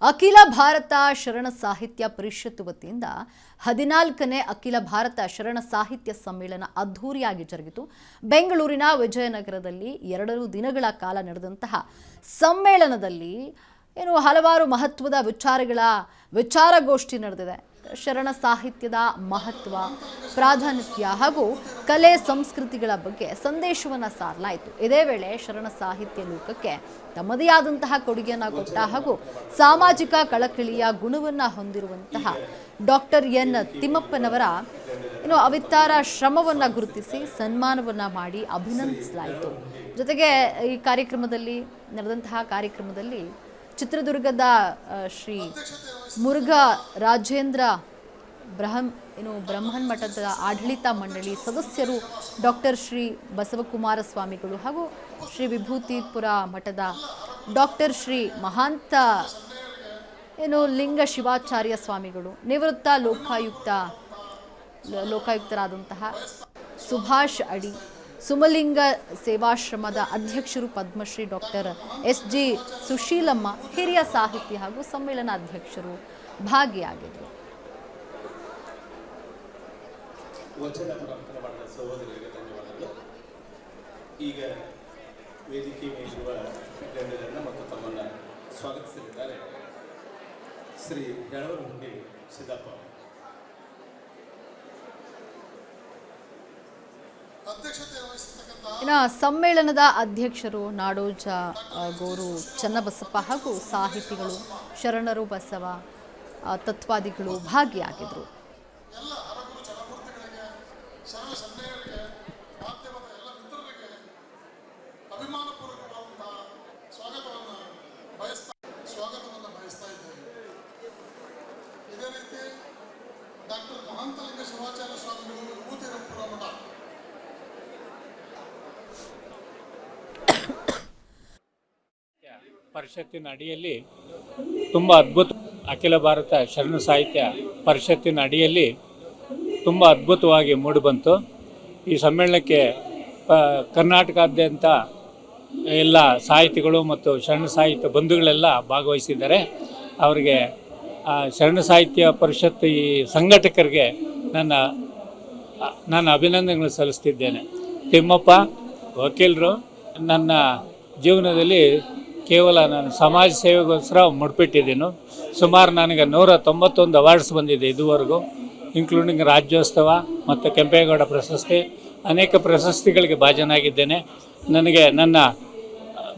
ಅಖಿಲ ಭಾರತ ಶರಣ ಸಾಹಿತ್ಯ ಪರಿಷತ್ ವತಿಯಿಂದ 14ನೇ ಅಖಿಲ ಭಾರತ ಶರಣ ಸಾಹಿತ್ಯ ಸಮ್ಮೇಳನ ಅದ್ಧೂರಿಯಾಗಿ ಜರುಗಿತು. ಬೆಂಗಳೂರಿನ ವಿಜಯನಗರದಲ್ಲಿ 2 ದಿನಗಳ ಕಾಲ ನಡೆದಂತಹ ಸಮ್ಮೇಳನದಲ್ಲಿ ಹಲವಾರು ಮಹತ್ವದ ವಿಚಾರಗೋಷ್ಠಿ ನಡೆದಿದೆ. ಶರಣ ಸಾಹಿತ್ಯದ ಮಹತ್ವ, ಪ್ರಾಧಾನ್ಯ ಹಾಗೂ ಕಲೆ ಸಂಸ್ಕೃತಿಗಳ ಬಗ್ಗೆ ಸಂದೇಶವನ್ನು ಸಾರಲಾಯಿತು. ಇದೇ ವೇಳೆ ಶರಣ ಸಾಹಿತ್ಯ ಲೋಕಕ್ಕೆ ತಮ್ಮದೇ ಆದಂತಹ ಕೊಡುಗೆಯನ್ನು ಕೊಟ್ಟ ಹಾಗೂ ಸಾಮಾಜಿಕ ಕಳಕಳಿಯ ಗುಣವನ್ನು ಹೊಂದಿರುವಂತಹ ಡಾಕ್ಟರ್ ಎನ್ ತಿಮ್ಮಪ್ಪನವರ ಅವಿತಾರ ಶ್ರಮವನ್ನು ಗುರುತಿಸಿ ಸನ್ಮಾನವನ್ನು ಮಾಡಿ ಅಭಿನಂದಿಸಲಾಯಿತು. ಜೊತೆಗೆ ಈ ನಡೆದಂತಹ ಕಾರ್ಯಕ್ರಮದಲ್ಲಿ ಚಿತ್ರದುರ್ಗದ ಶ್ರೀ ಮುರುಘಾ ರಾಜೇಂದ್ರ ಬ್ರಹ್ಮನ್ ಮಠದ ಆಡಳಿತ ಮಂಡಳಿ ಸದಸ್ಯರು, ಡಾಕ್ಟರ್ ಶ್ರೀ ಬಸವಕುಮಾರ ಸ್ವಾಮಿಗಳು ಹಾಗೂ ಶ್ರೀ ವಿಭೂತಿಪುರ ಮಠದ ಡಾಕ್ಟರ್ ಶ್ರೀ ಮಹಾಂತ ಲಿಂಗ ಶಿವಾಚಾರ್ಯ ಸ್ವಾಮಿಗಳು, ನಿವೃತ್ತ ಲೋಕಾಯುಕ್ತರಾದಂತಹ ಸುಭಾಷ್ ಅಡಿ, ಸುಮಲಿಂಗ ಸೇವಾಶ್ರಮದ ಅಧ್ಯಕ್ಷರು ಪದ್ಮಶ್ರೀ ಡಾಕ್ಟರ್ ಎಸ್.ಜಿ. ಸುಶೀಲಮ್ಮ, ಹಿರಿಯ ಸಾಹಿತಿ ಹಾಗೂ ಸಮ್ಮೇಳನ ಅಧ್ಯಕ್ಷರು ಭಾಗಿಯಾಗಿದ್ದರು. ಈಗ ವೇದಿಕೆ ಮೇಲಿರುವ ಗಣ್ಯರನ್ನು ಮತ್ತು ತಮ್ಮನ್ನು ಸ್ವಾಗತಿಸಲಿದ್ದಾರೆ ಶ್ರೀ ಯಳವರಹುಂಡಿ ಸಿದ್ದಪ್ಪ. ಸಮ್ಮೇಳನದ ಅಧ್ಯಕ್ಷರು ನಾಡೋಜ ಗೋರು ಚನ್ನಬಸಪ್ಪ ಹಾಗೂ ಸಾಹಿತಿಗಳು, ಶರಣರು, ಬಸವ ತತ್ವಾದಿಗಳು ಭಾಗಿಯಾಗಿದ್ದರು. ಇದೇ ರೀತಿ ಡಾಕ್ಟರ್ ಮಹಾಂತ ಲಿಂಗ ಶಿವಾಚಾರ್ಯ ಸ್ವಾಮಿಗಳು ವಿಭೂತಿಪುರ ಮಠ ಪರಿಷತ್ತಿನ ಅಡಿಯಲ್ಲಿ ತುಂಬ ಅದ್ಭುತ ಅಖಿಲ ಭಾರತ ಶರಣ ಸಾಹಿತ್ಯ ಪರಿಷತ್ತಿನ ಅಡಿಯಲ್ಲಿ ತುಂಬ ಅದ್ಭುತವಾಗಿ ಮೂಡಿಬಂತು. ಈ ಸಮ್ಮೇಳನಕ್ಕೆ ಕರ್ನಾಟಕಾದ್ಯಂತ ಎಲ್ಲ ಸಾಹಿತಿಗಳು ಮತ್ತು ಶರಣ ಸಾಹಿತ್ಯ ಬಂಧುಗಳೆಲ್ಲ ಭಾಗವಹಿಸಿದ್ದಾರೆ. ಅವರಿಗೆ ಶರಣ ಸಾಹಿತ್ಯ ಪರಿಷತ್ ಈ ಸಂಘಟಕರಿಗೆ ನಾನು ಅಭಿನಂದನೆಗಳು ಸಲ್ಲಿಸ್ತಿದ್ದೇನೆ. ತಿಮ್ಮಪ್ಪ ವಕೀಲರು, ನನ್ನ ಜೀವನದಲ್ಲಿ ಕೇವಲ ನಾನು ಸಮಾಜ ಸೇವೆಗೋಸ್ಕರ ಮುಡಿಪಿಟ್ಟಿದ್ದೀನಿ. ಸುಮಾರು ನನಗೆ 191 ಅವಾರ್ಡ್ಸ್ ಬಂದಿದೆ ಇದುವರೆಗೂ, ಇನ್ಕ್ಲೂಡಿಂಗ್ ರಾಜ್ಯೋತ್ಸವ ಮತ್ತು ಕೆಂಪೇಗೌಡ ಪ್ರಶಸ್ತಿ, ಅನೇಕ ಪ್ರಶಸ್ತಿಗಳಿಗೆ ಭಾಜನಾಗಿದ್ದೇನೆ. ನನಗೆ ನನ್ನ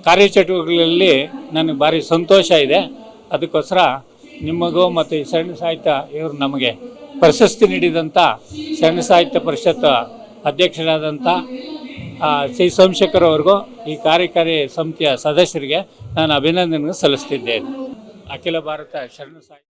ಕಾರ್ಯಚಟುವಟಿಕೆಗಳಲ್ಲಿ ನನಗೆ ಭಾರಿ ಸಂತೋಷ ಇದೆ. ಅದಕ್ಕೋಸ್ಕರ ನಿಮಗೂ ಮತ್ತು ಈ ಶರಣ ಸಾಹಿತ್ಯ ಇವರು ನಮಗೆ ಪ್ರಶಸ್ತಿ ನೀಡಿದಂಥ ಶರಣ ಸಾಹಿತ್ಯ ಪರಿಷತ್ ಅಧ್ಯಕ್ಷರಾದಂಥ ಶ್ರೀ ಸೋಮಶೇಖರ್ ಅವ್ರಿಗೂ, ಈ ಕಾರ್ಯಕಾರಿ ಸಮಿತಿಯ ಸದಸ್ಯರಿಗೆ ನಾನು ಅಭಿನಂದನೆ ಸಲ್ಲಿಸ್ತಿದ್ದೇನೆ. ಅಖಿಲ ಭಾರತ ಶರಣ ಸಾಹಿತ್ಯ